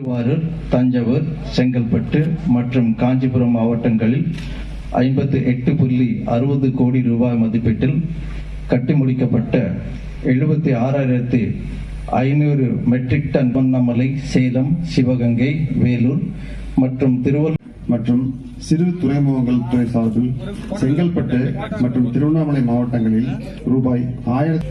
திருவாரூர், தஞ்சாவூர், செங்கல்பட்டு மற்றும் காஞ்சிபுரம் மாவட்டங்களில் 58.60 கோடி ரூபாய் மதிப்பீட்டில் கட்டி முடிக்கப்பட்ட 76,500 மெட்ரிக் டன் பொன்னமலை, சேலம், சிவகங்கை, வேலூர் மற்றும் திருவள்ளூர் மற்றும் சிறு துறைமுகங்கள் துறை சார்பில் செங்கல்பட்டு மற்றும் திருவண்ணாமலை மாவட்டங்களில் ரூபாய் 1000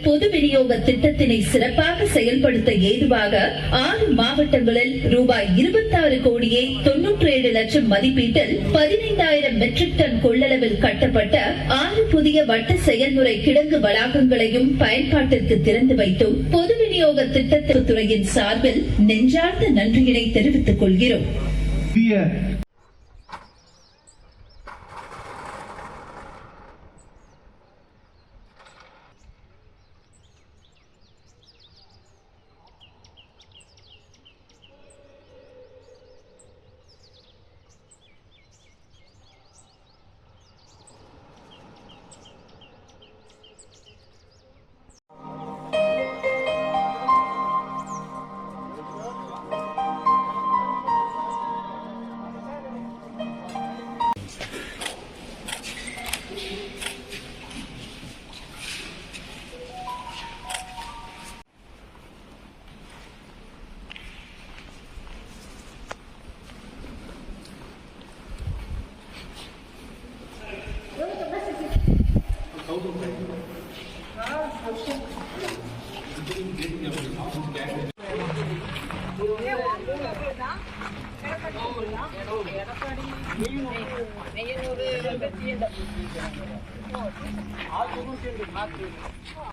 பொது விநியோக திட்டத்தினை சிறப்பாக செயல்படுத்த ஏதுவாக 6 மாவட்டங்களில் ரூபாய் 26 கோடியே 97 லட்சம் மதிப்பீட்டில் 15,000 மெட்ரிக் டன் கொள்ளளவில் கட்டப்பட்ட 6 புதிய வட்ட செயல்முறை கிடங்கு வளாகங்களையும் பயன்பாட்டிற்கு திறந்து வைத்தும் பொது விநியோக திட்டத்துறையின் சார்பில் நெஞ்சார்ந்த நன்றியினை தெரிவித்துக் கொள்கிறோம்.